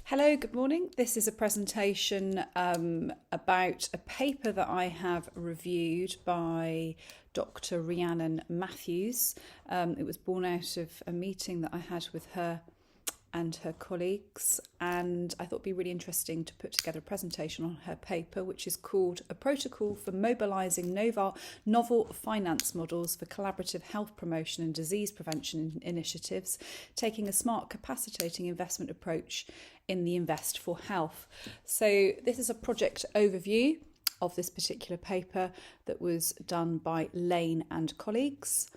Hello, good morning. This is a presentation about a paper that I have reviewed by Dr. Rhiannon Matthews. It was born out of a meeting that I had with her and her colleagues, and I thought it'd be really interesting to put together a presentation on her paper, which is called A Protocol for Mobilising Novel Finance Models for Collaborative Health Promotion and Disease Prevention Initiatives, taking a smart capacitating investment approach in the Invest for Health. So this is a project overview of this particular paper that was done by Lane and colleagues.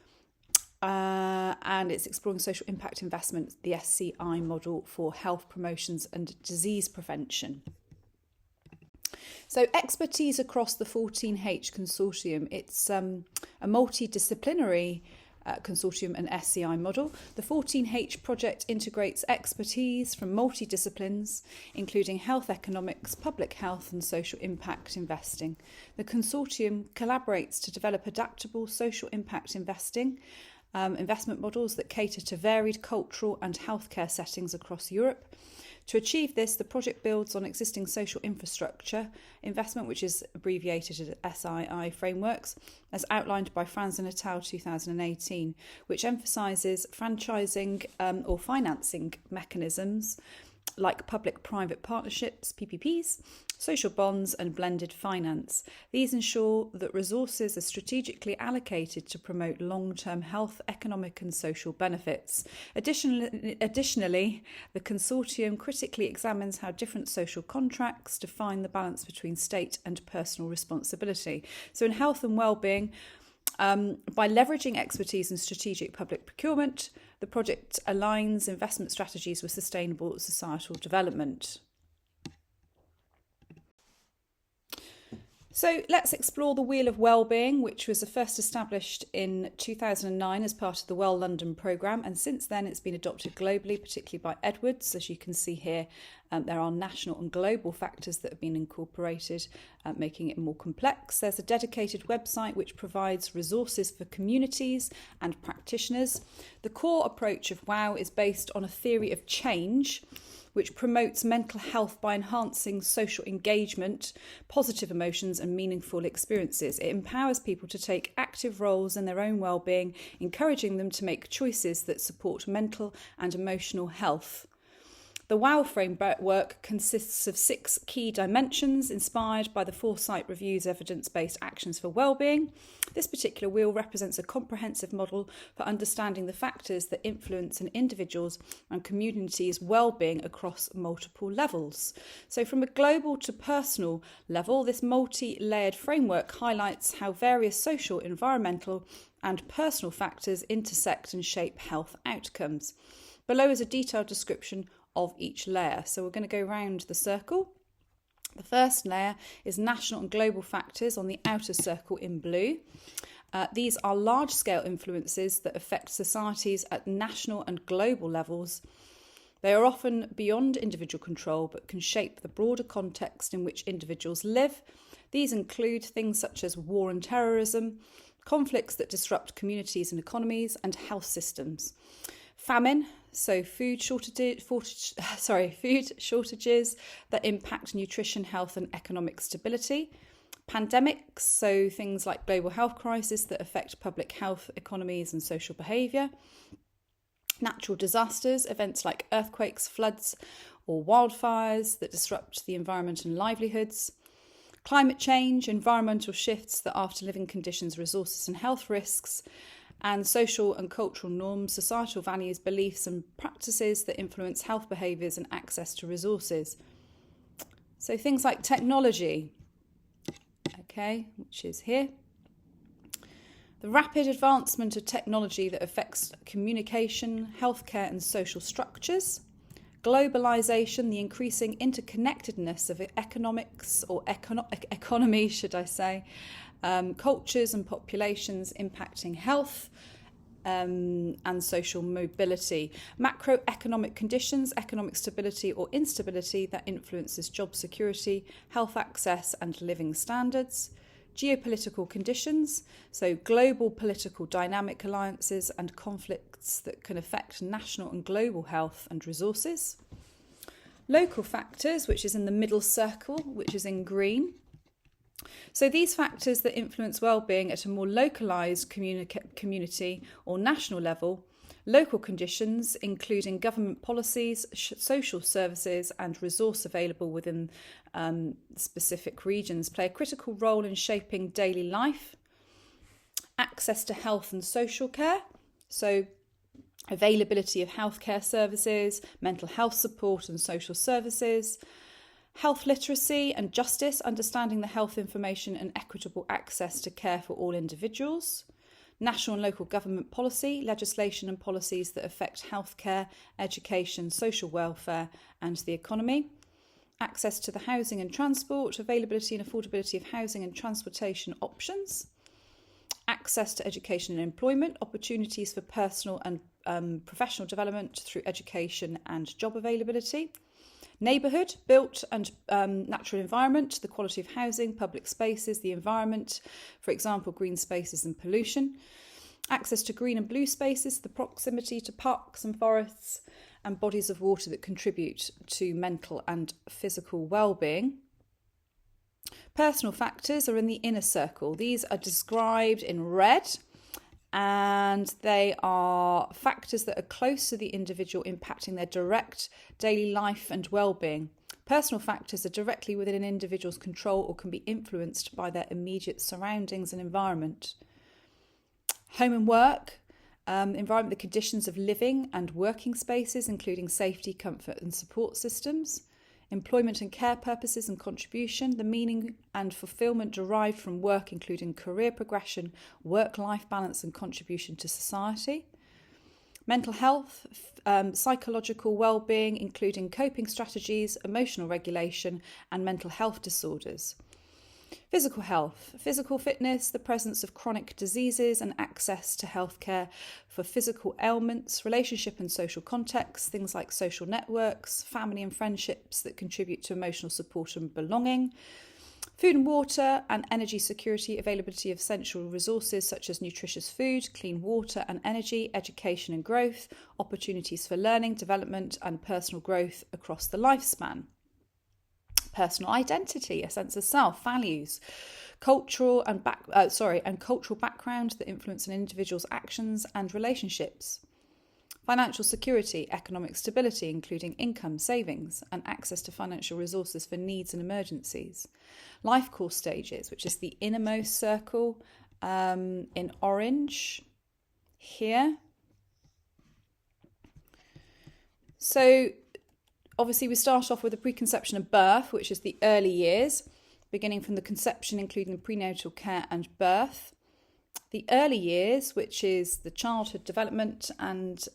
And it's exploring social impact investment, the SCI model for health promotions and disease prevention. So expertise across the 14H consortium. It's a multidisciplinary consortium and SCI model. The 14H project integrates expertise from multidisciplines, including health economics, public health and social impact investing. The consortium collaborates to develop adaptable social impact investment models that cater to varied cultural and healthcare settings across Europe. To achieve this, the project builds on existing social infrastructure investment, which is abbreviated as SII frameworks, as outlined by Franz and Natal 2018, which emphasises franchising or financing mechanisms like public-private partnerships, PPPs, social bonds and blended finance. These ensure that resources are strategically allocated to promote long-term health, economic and social benefits. Additionally, the consortium critically examines how different social contracts define the balance between state and personal responsibility. So in health and well-being, by leveraging expertise in strategic public procurement, the project aligns investment strategies with sustainable societal development. So let's explore the Wheel of Wellbeing, which was first established in 2009 as part of the Well London programme, and since then it's been adopted globally, particularly by Edwards. As you can see here, there are national and global factors that have been incorporated, making it more complex. There's a dedicated website which provides resources for communities and practitioners. The core approach of WOW is based on a theory of change, which promotes mental health by enhancing social engagement, positive emotions and meaningful experiences. It empowers people to take active roles in their own well-being, encouraging them to make choices that support mental and emotional health. The WOW framework consists of 6 key dimensions inspired by the Foresight Review's evidence-based actions for wellbeing. This particular wheel represents a comprehensive model for understanding the factors that influence an individual's and community's wellbeing across multiple levels. So from a global to personal level, this multi-layered framework highlights how various social, environmental and personal factors intersect and shape health outcomes. Below is a detailed description of each layer. So we're going to go round the circle. The first layer is national and global factors on the outer circle in blue. These are large-scale influences that affect societies at national and global levels. They are often beyond individual control but can shape the broader context in which individuals live. These include things such as war and terrorism, conflicts that disrupt communities and economies, and health systems. Famine, so food shortages that impact nutrition, health and economic stability. Pandemics, so things like global health crisis that affect public health, economies and social behaviour. Natural disasters, events like earthquakes, floods or wildfires that disrupt the environment and livelihoods. Climate change, environmental shifts that alter living conditions, resources and health risks. And social and cultural norms, societal values, beliefs and practices that influence health behaviours and access to resources. So things like technology, which is here. The rapid advancement of technology that affects communication, healthcare and social structures. Globalisation, the increasing interconnectedness of economics or economy, should I say, cultures and populations impacting health and social mobility. Macroeconomic conditions, economic stability or instability that influences job security, health access and living standards. Geopolitical conditions, so global political dynamic alliances and conflicts that can affect national and global health and resources. Local factors, which is in the middle circle, which is in green. So these factors that influence well-being at a more localised community or national level, local conditions, including government policies, social services and resource available within specific regions, play a critical role in shaping daily life. Access to health and social care, so availability of healthcare services, mental health support and social services. Health literacy and justice, understanding the health information and equitable access to care for all individuals. National and local government policy, legislation and policies that affect healthcare, education, social welfare and the economy. Access to the housing and transport, availability and affordability of housing and transportation options. Access to education and employment, opportunities for personal and professional development through education and job availability. Neighbourhood, built and natural environment, the quality of housing, public spaces, the environment, for example, green spaces and pollution. Access to green and blue spaces, the proximity to parks and forests and bodies of water that contribute to mental and physical well-being. Personal factors are in the inner circle. These are described in red, and they are factors that are close to the individual, impacting their direct daily life and well-being. Personal factors are directly within an individual's control or can be influenced by their immediate surroundings and environment. Home and work, environment, the conditions of living and working spaces, including safety, comfort and support systems. Employment and care purposes and contribution, the meaning and fulfilment derived from work, including career progression, work-life balance and contribution to society. Mental health, psychological well-being, including coping strategies, emotional regulation and mental health disorders. Physical health, physical fitness, the presence of chronic diseases and access to healthcare for physical ailments, relationship and social contexts, things like social networks, family and friendships that contribute to emotional support and belonging. Food and water and energy security, availability of essential resources such as nutritious food, clean water and energy, education and growth, opportunities for learning, development and personal growth across the lifespan. Personal identity, a sense of self, values, cultural and cultural background that influence an individual's actions and relationships. Financial security, economic stability, including income, savings, and access to financial resources for needs and emergencies. Life course stages, which is the innermost circle in orange here. So obviously, we start off with the preconception and birth, which is the early years, beginning from the conception, including prenatal care and birth. The early years, which is the childhood development, and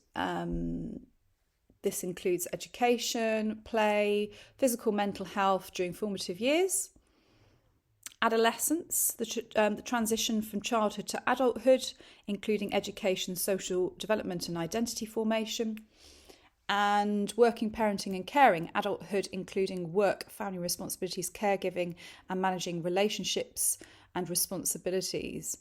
this includes education, play, physical, mental health during formative years. Adolescence, the transition from childhood to adulthood, including education, social development and identity formation. And working, parenting and caring, adulthood including work, family responsibilities, caregiving and managing relationships and responsibilities.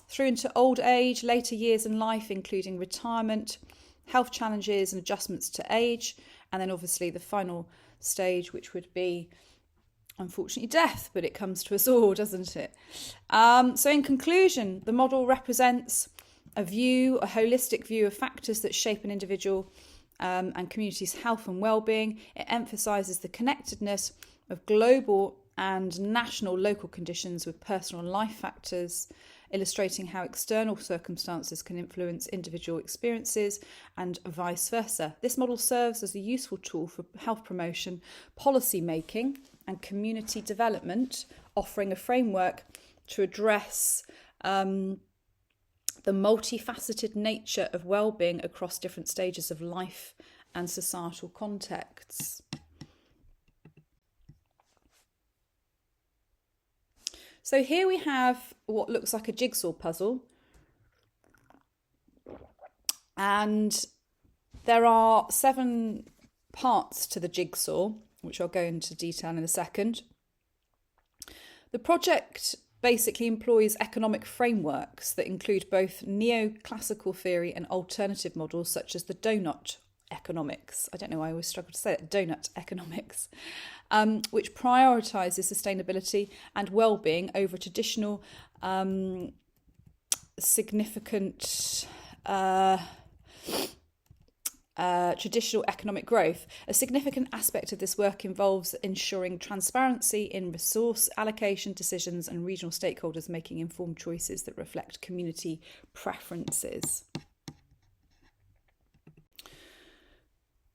Through into old age, later years in life, including retirement, health challenges and adjustments to age, and then obviously the final stage, which would be unfortunately death, but it comes to us all, doesn't it? So in conclusion, the model represents a holistic view of factors that shape an individual and community's health and well-being. It emphasises the connectedness of global and national local conditions with personal and life factors, illustrating how external circumstances can influence individual experiences and vice versa. This model serves as a useful tool for health promotion, policy making and community development, offering a framework to address the multifaceted nature of well-being across different stages of life and societal contexts. So here we have what looks like a jigsaw puzzle, and there are 7 parts to the jigsaw, which I'll go into detail in a second. The project basically employs economic frameworks that include both neoclassical theory and alternative models such as the donut economics. I don't know why I always struggle to say it, donut economics, which prioritises sustainability and well-being over traditional significant traditional economic growth. A significant aspect of this work involves ensuring transparency in resource allocation decisions and regional stakeholders making informed choices that reflect community preferences.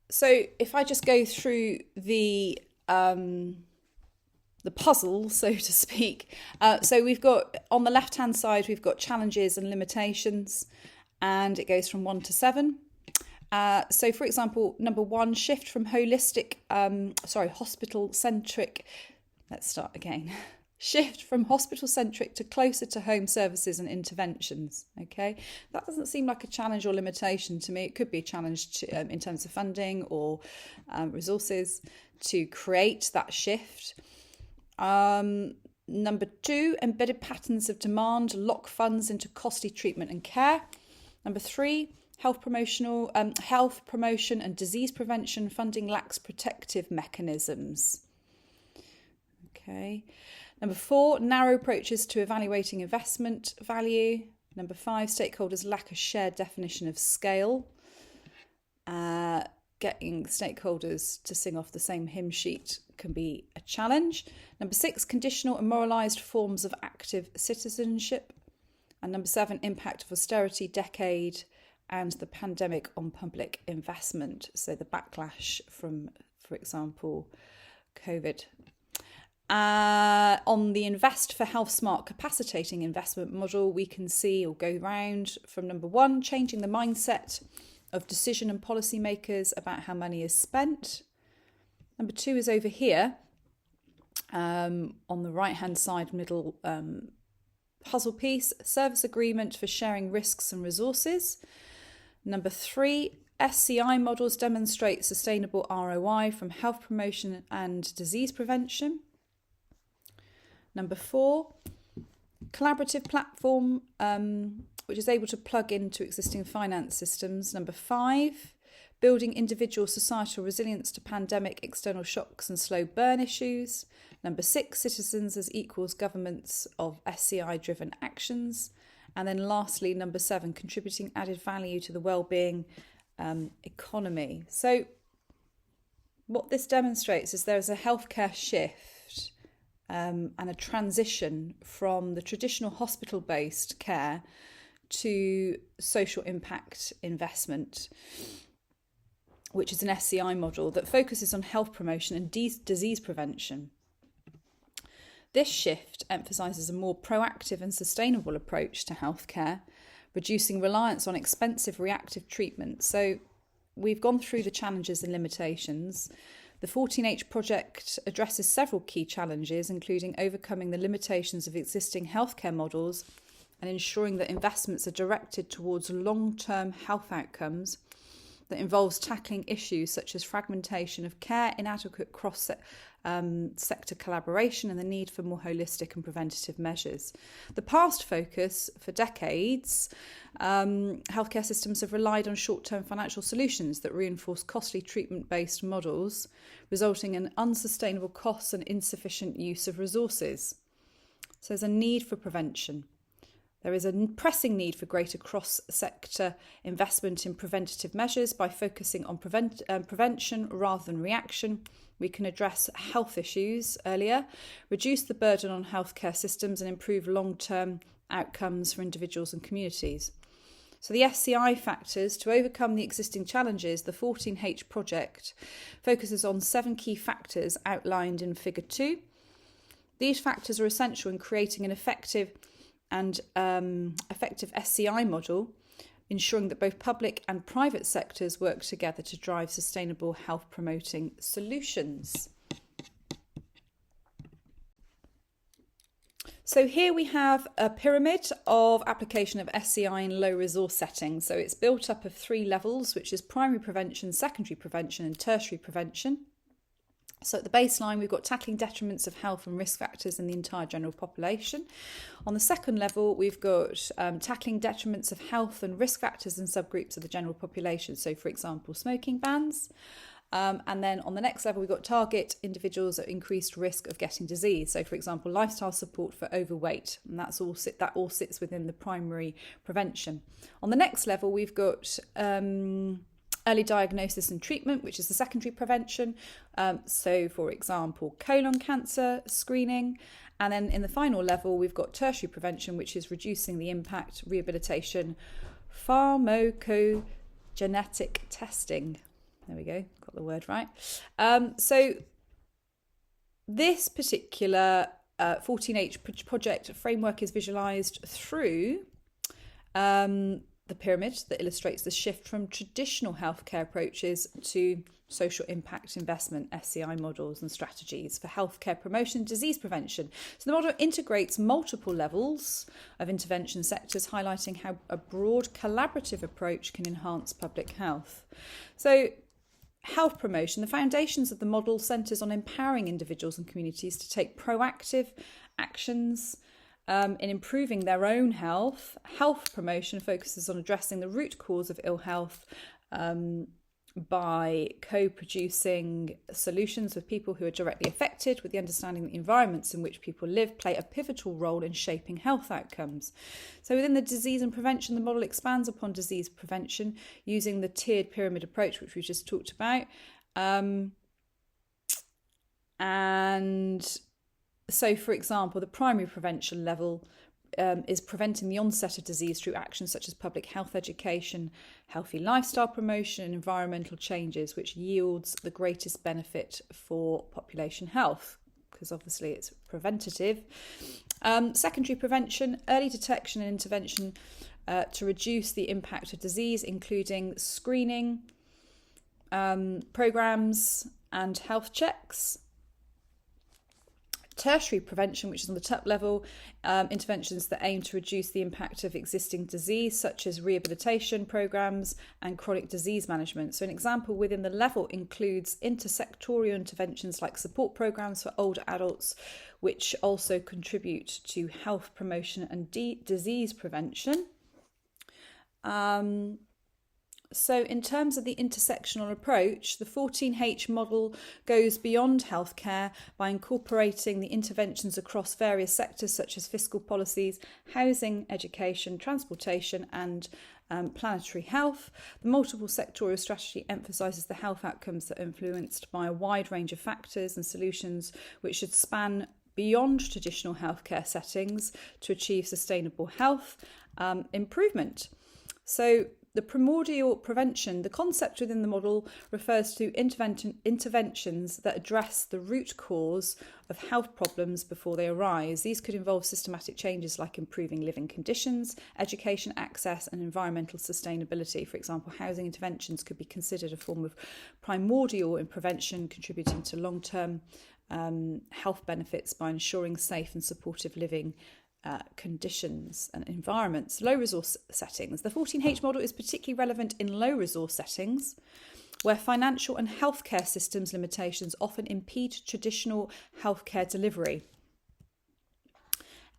So if I just go through the puzzle, so to speak. So we've got, on the left-hand side, we've got challenges and limitations, and it goes from 1 to 7. So, for example, number 1, shift from hospital-centric. Let's start again. Shift from hospital-centric to closer to home services and interventions. Okay, that doesn't seem like a challenge or limitation to me. It could be a challenge to, in terms of funding or resources to create that shift. Number 2, embedded patterns of demand lock funds into costly treatment and care. Number 3, health promotion and disease prevention funding lacks protective mechanisms. Okay. Number 4, narrow approaches to evaluating investment value. Number 5, stakeholders lack a shared definition of scale. Getting stakeholders to sing off the same hymn sheet can be a challenge. Number 6, conditional and moralised forms of active citizenship. And number 7, impact of austerity decade and the pandemic on public investment. So the backlash from, for example, COVID. On the Invest for Health Smart capacitating investment model, we can see, or go round from number 1, changing the mindset of decision and policymakers about how money is spent. Number 2 is over here, on the right-hand side middle puzzle piece, service agreement for sharing risks and resources. Number 3, SCI models demonstrate sustainable ROI from health promotion and disease prevention. Number 4, collaborative platform which is able to plug into existing finance systems. Number 5, building individual societal resilience to pandemic external shocks and slow burn issues. Number 6, citizens as equals governments of SCI-driven actions. And then lastly, number 7, contributing added value to the well-being economy. So what this demonstrates is there is a healthcare shift and a transition from the traditional hospital-based care to social impact investment, which is an SCI model that focuses on health promotion and disease prevention. This shift emphasises a more proactive and sustainable approach to healthcare, reducing reliance on expensive reactive treatment. So we've gone through the challenges and limitations. The 14H project addresses several key challenges, including overcoming the limitations of existing healthcare models and ensuring that investments are directed towards long-term health outcomes. That involves tackling issues such as fragmentation of care, inadequate cross-sector collaboration, and the need for more holistic and preventative measures. The past focus for decades, healthcare systems have relied on short-term financial solutions that reinforce costly treatment-based models, resulting in unsustainable costs and insufficient use of resources. So there's a need for prevention. There is a pressing need for greater cross-sector investment in preventative measures. By focusing on prevention rather than reaction, we can address health issues earlier, reduce the burden on healthcare systems, and improve long-term outcomes for individuals and communities. So the SCI factors, to overcome the existing challenges, the 14H project focuses on 7 key factors outlined in Figure 2. These factors are essential in creating an effective SCI model, ensuring that both public and private sectors work together to drive sustainable health promoting solutions. So here we have a pyramid of application of SCI in low resource settings. So it's built up of 3 levels, which is primary prevention, secondary prevention and tertiary prevention. So at the baseline, we've got tackling detriments of health and risk factors in the entire general population. On the second level, we've got tackling detriments of health and risk factors in subgroups of the general population. So, for example, smoking bans. And then on the next level, we've got target individuals at increased risk of getting disease. So, for example, lifestyle support for overweight, and that all sits within the primary prevention. On the next level, we've got early diagnosis and treatment, which is the secondary prevention. So, for example, colon cancer screening. And then in the final level, we've got tertiary prevention, which is reducing the impact, rehabilitation, pharmacogenetic testing. There we go, got the word right. So this particular 14H project framework is visualised through the pyramid that illustrates the shift from traditional healthcare approaches to social impact investment, SCI models and strategies for healthcare promotion and disease prevention. So the model integrates multiple levels of intervention sectors, highlighting how a broad collaborative approach can enhance public health. So health promotion, the foundations of the model centres on empowering individuals and communities to take proactive actions in improving their own health. Health promotion focuses on addressing the root cause of ill health by co-producing solutions with people who are directly affected, with the understanding that the environments in which people live play a pivotal role in shaping health outcomes. So within the disease and prevention, the model expands upon disease prevention using the tiered pyramid approach, which we just talked about. And so, for example, the primary prevention level is preventing the onset of disease through actions such as public health education, healthy lifestyle promotion, and environmental changes, which yields the greatest benefit for population health, because obviously it's preventative. Secondary prevention, early detection and intervention to reduce the impact of disease, including screening, programs and health checks. Tertiary prevention, which is on the top level, interventions that aim to reduce the impact of existing disease, such as rehabilitation programs and chronic disease management. So an example within the level includes intersectorial interventions like support programs for older adults, which also contribute to health promotion and disease prevention. So in terms of the intersectional approach, the 14H model goes beyond healthcare by incorporating the interventions across various sectors such as fiscal policies, housing, education, transportation and planetary health. The multiple sectorial strategy emphasises the health outcomes that are influenced by a wide range of factors and solutions which should span beyond traditional healthcare settings to achieve sustainable health improvement. So the primordial prevention, the concept within the model refers to interventions that address the root cause of health problems before they arise. These could involve systematic changes like improving living conditions, education access and environmental sustainability. For example, housing interventions could be considered a form of primordial in prevention, contributing to long-term health benefits by ensuring safe and supportive living conditions and environments. Low resource settings. The 14H model is particularly relevant in low resource settings where financial and healthcare systems limitations often impede traditional healthcare delivery.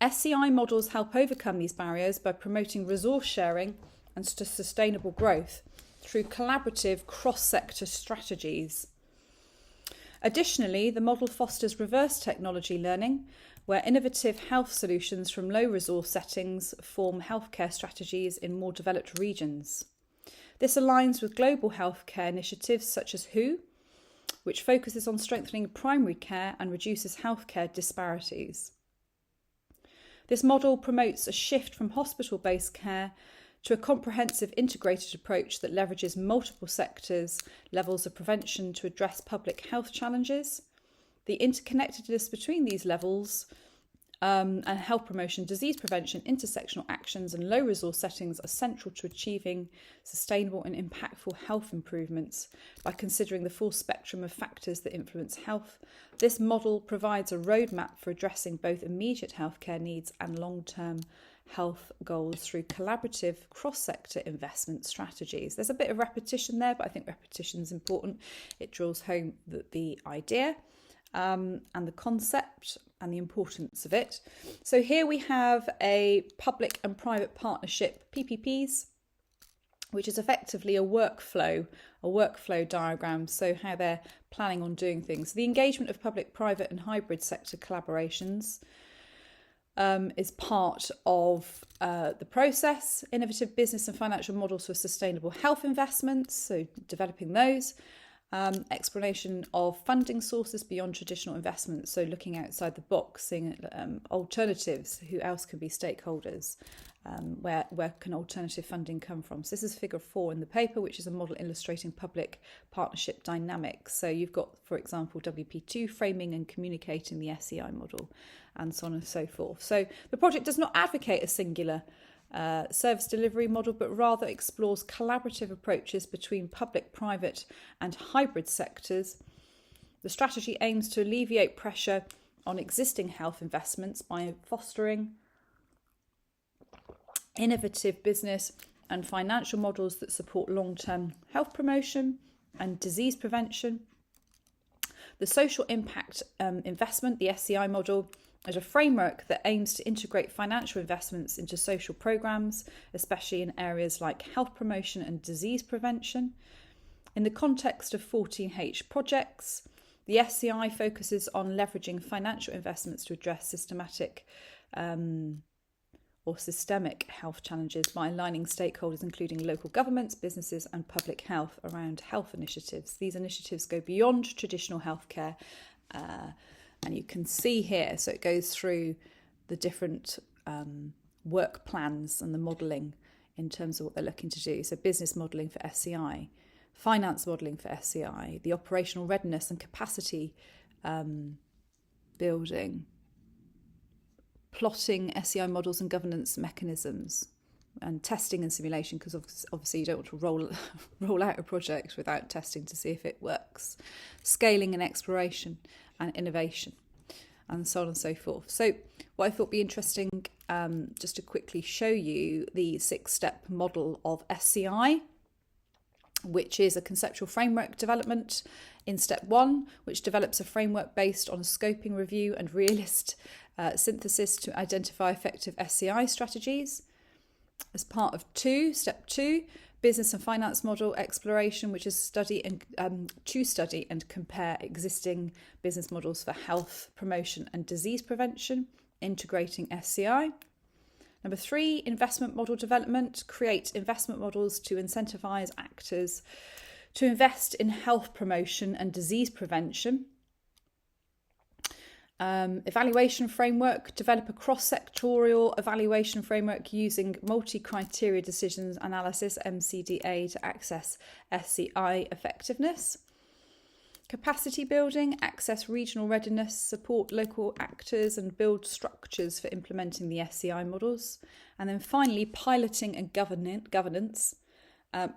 SCI models help overcome these barriers by promoting resource sharing and sustainable growth through collaborative cross-sector strategies. Additionally, the model fosters reverse technology learning, where innovative health solutions from low resource settings form healthcare strategies in more developed regions. This aligns with global healthcare initiatives such as WHO, which focuses on strengthening primary care and reduces healthcare disparities. This model promotes a shift from hospital-based care to a comprehensive integrated approach that leverages multiple sectors, levels of prevention to address public health challenges. The interconnectedness between these levels and health promotion, disease prevention, intersectional actions and low resource settings are central to achieving sustainable and impactful health improvements by considering the full spectrum of factors that influence health. This model provides a roadmap for addressing both immediate healthcare needs and long-term health goals through collaborative cross-sector investment strategies. There's a bit of repetition there, but I think repetition is important. It draws home the idea and the concept and the importance of it. So here we have a public and private partnership, PPPs, which is effectively a workflow diagram, so how they're planning on doing things. The engagement of public, private and hybrid sector collaborations is part of the process. Innovative business and financial models for sustainable health investments, so developing those. Exploration of funding sources beyond traditional investments, so looking outside the box, seeing alternatives, who else can be stakeholders, where can alternative funding come from. So this is figure 4 in the paper, which is a model illustrating public partnership dynamics. So you've got, for example, WP2 framing and communicating the SEI model, and so on and so forth. So the project does not advocate a singular service delivery model, but rather explores collaborative approaches between public, private and hybrid sectors. The strategy aims to alleviate pressure on existing health investments by fostering innovative business and financial models that support long-term health promotion and disease prevention. The social impact investment, the SEI model, is a framework that aims to integrate financial investments into social programmes, especially in areas like health promotion and disease prevention. In the context of 14H projects, the SEI focuses on leveraging financial investments to address systemic health challenges by aligning stakeholders, including local governments, businesses and public health, around health initiatives. These initiatives go beyond traditional healthcare, and you can see here, so it goes through the different work plans and the modelling in terms of what they're looking to do. So business modelling for SEI, finance modelling for SEI, the operational readiness and capacity building, plotting SEI models and governance mechanisms, and testing and simulation, because obviously you don't want to roll out a project without testing to see if it works, scaling and exploration and innovation, and so on and so forth. So what I thought would be interesting, just to quickly show you the 6-step model of SEI, which is a conceptual framework development in step 1, which develops a framework based on a scoping review and realist synthesis to identify effective SEI strategies. As part of step 2, business and finance model exploration, which is study and compare existing business models for health promotion and disease prevention, integrating SEI. Number 3, investment model development, create investment models to incentivise actors to invest in health promotion and disease prevention. Evaluation framework, develop a cross-sectorial evaluation framework using multi-criteria decisions analysis, MCDA, to access SEI effectiveness. Capacity building, access regional readiness, support local actors and build structures for implementing the SEI models. And then finally, piloting and governance,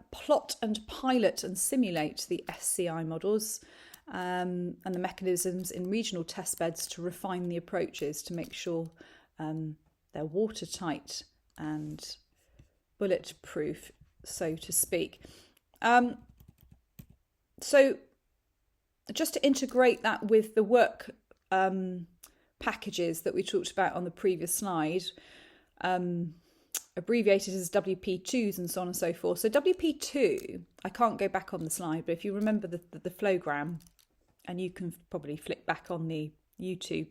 plot and pilot and simulate the SEI models, and the mechanisms in regional test beds to refine the approaches to make sure they're watertight and bulletproof, so to speak. So just to integrate that with the work packages that we talked about on the previous slide, abbreviated as WP2s and so on and so forth. So WP2, I can't go back on the slide, but if you remember the flowgram, and you can probably flick back on the YouTube,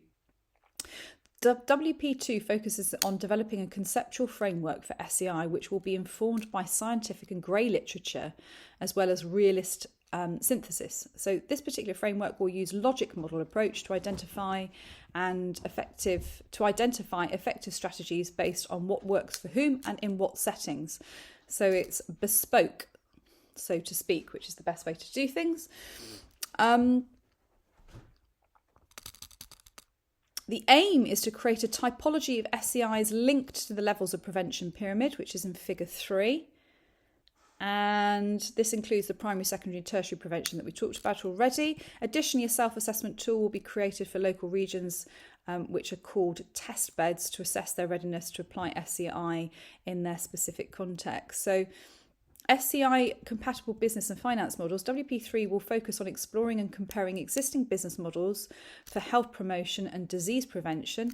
WP2 focuses on developing a conceptual framework for SEI, which will be informed by scientific and grey literature, as well as realist synthesis. So this particular framework will use logic model approach to identify effective strategies based on what works for whom and in what settings. So it's bespoke, so to speak, which is the best way to do things. The aim is to create a typology of SEIs linked to the levels of prevention pyramid, which is in figure 3. And this includes the primary, secondary and tertiary prevention that we talked about already. Additionally, a self-assessment tool will be created for local regions which are called test beds to assess their readiness to apply SCI in their specific context. So SCI compatible business and finance models, WP3 will focus on exploring and comparing existing business models for health promotion and disease prevention.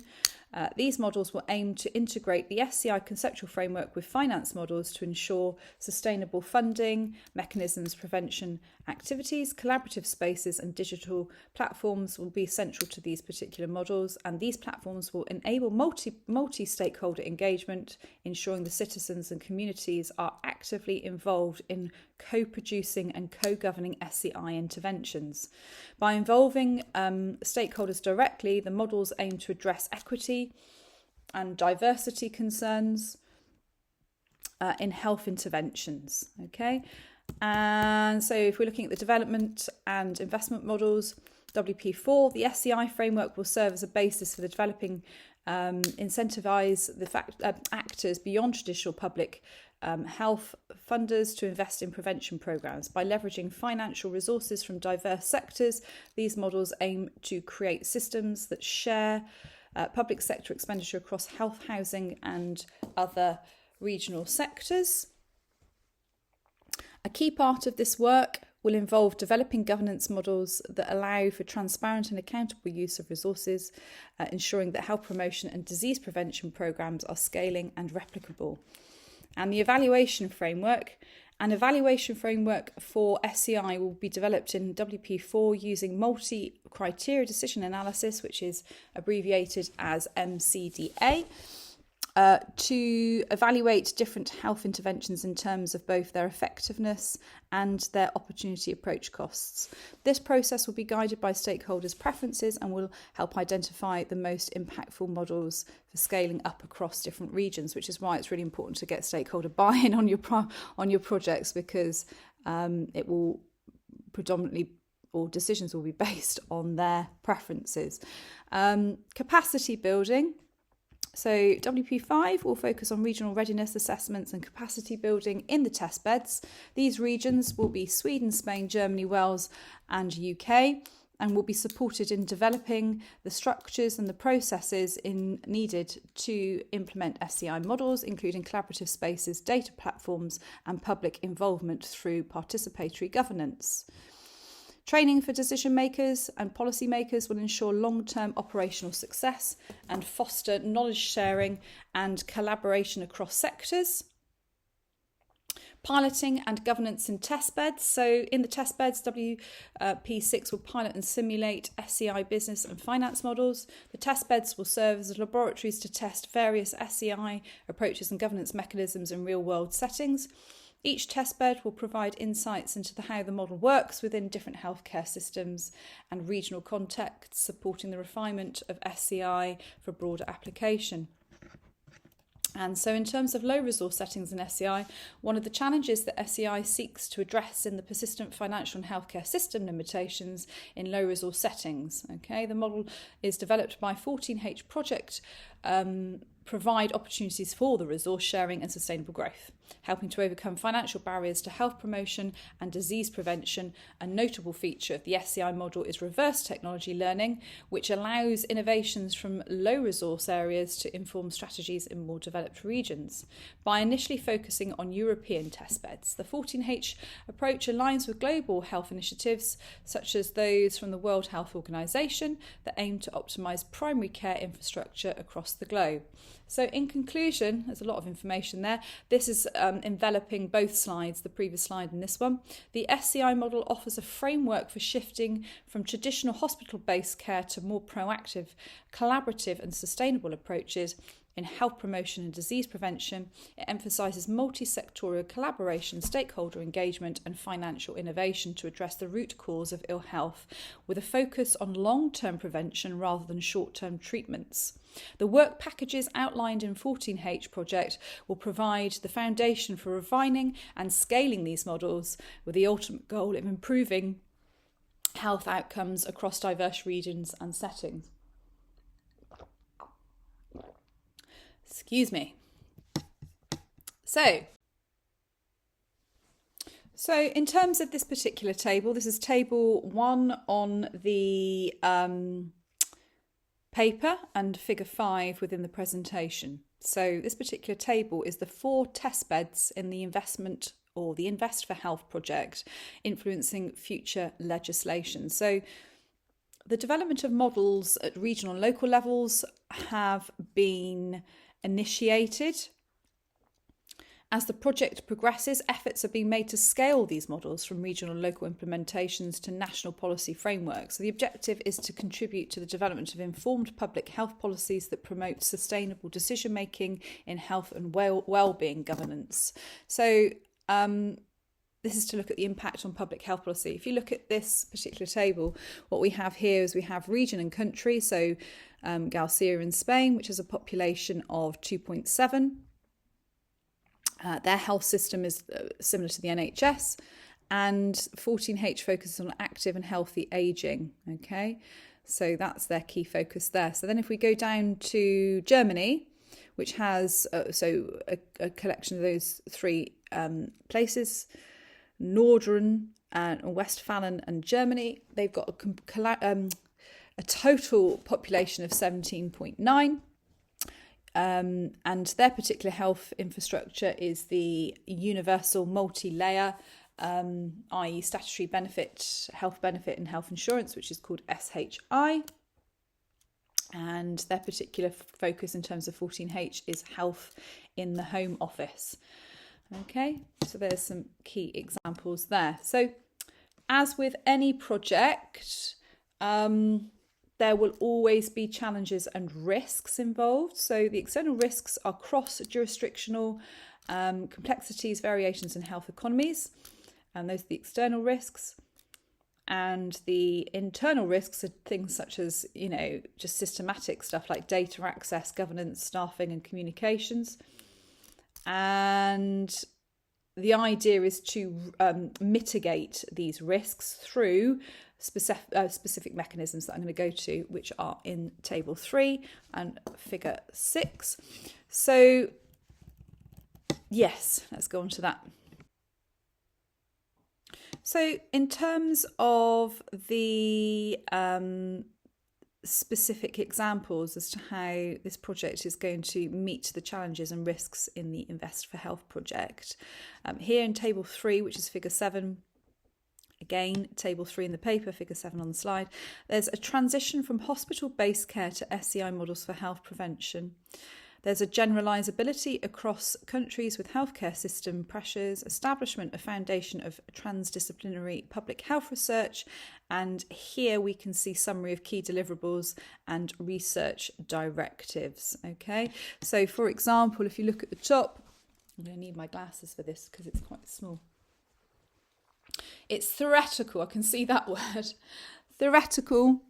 These models will aim to integrate the SCI conceptual framework with finance models to ensure sustainable funding, mechanisms, prevention activities, collaborative spaces and digital platforms will be central to these particular models, and these platforms will enable multi-stakeholder engagement, ensuring the citizens and communities are actively involved in co-producing and co-governing SCI interventions. By involving stakeholders directly, the models aim to address equity and diversity concerns in health interventions. Okay, and so if we're looking at the development and investment models, WP4, the SCI framework will serve as a basis for the developing incentivise the actors beyond traditional public health funders to invest in prevention programmes. By leveraging financial resources from diverse sectors, these models aim to create systems that share public sector expenditure across health, housing and other regional sectors. A key part of this work will involve developing governance models that allow for transparent and accountable use of resources, ensuring that health promotion and disease prevention programmes are scaling and replicable. And the evaluation framework. An evaluation framework for SCI will be developed in WP4 using multi-criteria decision analysis, which is abbreviated as MCDA, to evaluate different health interventions in terms of both their effectiveness and their opportunity approach costs. This process will be guided by stakeholders' preferences and will help identify the most impactful models for scaling up across different regions, which is why it's really important to get stakeholder buy-in on your projects, because it will predominantly, or decisions will be based on their preferences. Capacity building. So WP5 will focus on regional readiness assessments and capacity building in the test beds. These regions will be Sweden, Spain, Germany, Wales and UK, and will be supported in developing the structures and the processes needed to implement SCI models, including collaborative spaces, data platforms and public involvement through participatory governance. Training for decision makers and policy makers will ensure long-term operational success and foster knowledge sharing and collaboration across sectors. Piloting and governance in test beds. So in the test beds, WP6 will pilot and simulate SCI business and finance models. The test beds will serve as laboratories to test various SCI approaches and governance mechanisms in real-world settings. Each test bed will provide insights into how the model works within different healthcare systems and regional contexts, supporting the refinement of SCI for broader application. And so in terms of low resource settings in SCI, one of the challenges that SCI seeks to address in the persistent financial and healthcare system limitations in low resource settings. Okay, the model is developed by 14H project, provide opportunities for the resource sharing and sustainable growth, helping to overcome financial barriers to health promotion and disease prevention. A notable feature of the SCI model is reverse technology learning, which allows innovations from low resource areas to inform strategies in more developed regions. By initially focusing on European test beds, the 14H approach aligns with global health initiatives such as those from the World Health Organization that aim to optimise primary care infrastructure across the globe. So in conclusion, there's a lot of information there. This is enveloping both slides, the previous slide and this one. The SCI model offers a framework for shifting from traditional hospital-based care to more proactive, collaborative and sustainable approaches in health promotion and disease prevention. It emphasises multi-sectorial collaboration, stakeholder engagement and financial innovation to address the root cause of ill health, with a focus on long-term prevention rather than short-term treatments. The work packages outlined in 14H project will provide the foundation for refining and scaling these models, with the ultimate goal of improving health outcomes across diverse regions and settings. Excuse me. So in terms of this particular table, this is table 1 on the paper and figure 5 within the presentation. So this particular table is the 4 test beds in the investment or the Invest for Health project influencing future legislation. So the development of models at regional and local levels have been initiated. As the project progresses, efforts are being made to scale these models from regional and local implementations to national policy frameworks. So the objective is to contribute to the development of informed public health policies that promote sustainable decision-making in health and well-being governance. So this is to look at the impact on public health policy. If you look at this particular table, what we have here is we have region and country. So Galicia in Spain, which has a population of 2.7. Their health system is similar to the NHS, and 14H focuses on active and healthy ageing. Okay, so that's their key focus there. So then if we go down to Germany, which has a collection of those 3 places, Nordrhein and Westphalen and Germany, they've got a total population of 17.9. And their particular health infrastructure is the universal multi-layer, i.e. statutory benefit, health benefit and health insurance, which is called SHI. And their particular focus in terms of 14H is health in the Home Office. Okay, so there's some key examples there. So as with any project, there will always be challenges and risks involved. So the external risks are cross-jurisdictional complexities, variations in health economies, and those are the external risks. And the internal risks are things such as, just systematic stuff like data access, governance, staffing, and communications. And the idea is to mitigate these risks through specific mechanisms that I'm going to go to, which are in table 3 and figure 6. So yes, let's go on to that. So in terms of the specific examples as to how this project is going to meet the challenges and risks in the Invest for Health project, here in table 3, which is figure 7, again, table 3 in the paper, figure 7 on the slide, there's a transition from hospital-based care to SEI models for health prevention. There's a generalisability across countries with healthcare system pressures, establishment of foundation of transdisciplinary public health research, and here we can see summary of key deliverables and research directives. Okay, so for example, if you look at the top, I'm going to need my glasses for this because it's quite small. It's theoretical, I can see that word, theoretical.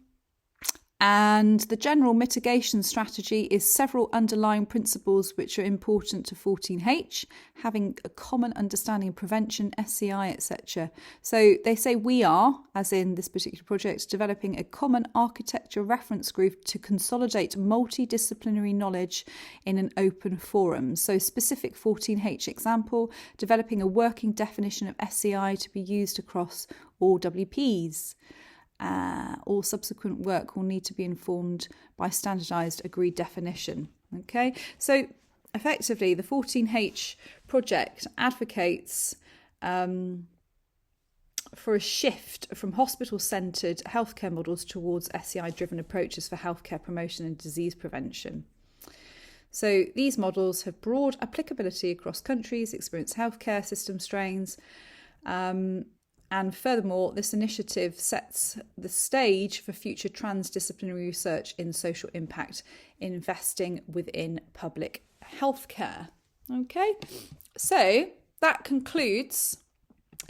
And the general mitigation strategy is several underlying principles which are important to 14H, having a common understanding of prevention, SCI, etc. So they say we are, as in this particular project, developing a common architecture reference group to consolidate multidisciplinary knowledge in an open forum. So specific 14H example, developing a working definition of SCI to be used across all WPs. All subsequent work will need to be informed by standardised agreed definition. Okay, so effectively the 14H project advocates for a shift from hospital-centred healthcare models towards SEI-driven approaches for healthcare promotion and disease prevention. So these models have broad applicability across countries, experience healthcare system strains, and furthermore, this initiative sets the stage for future transdisciplinary research in social impact, investing within public healthcare. Okay, so that concludes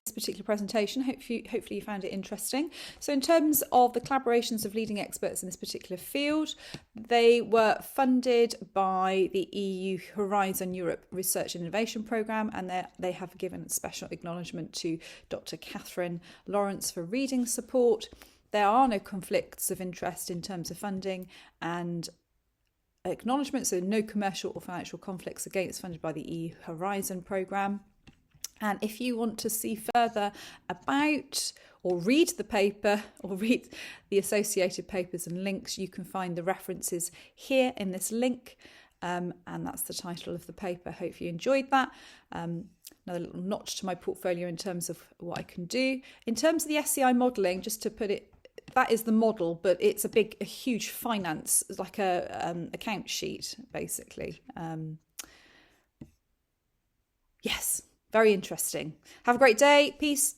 this particular presentation. Hopefully you found it interesting. So in terms of the collaborations of leading experts in this particular field, they were funded by the EU Horizon Europe Research and Innovation Programme, and they have given special acknowledgement to Dr. Catherine Lawrence for reading support. There are no conflicts of interest in terms of funding and acknowledgement, so no commercial or financial conflicts against funded by the EU Horizon Programme. And if you want to see further about or read the paper or read the associated papers and links, you can find the references here in this link. And that's the title of the paper. Hope you enjoyed that. Another little notch to my portfolio in terms of what I can do. In terms of the SCI modelling, just to put it, that is the model, but it's a huge finance, like a account sheet, basically. Yes, very interesting. Have a great day. Peace.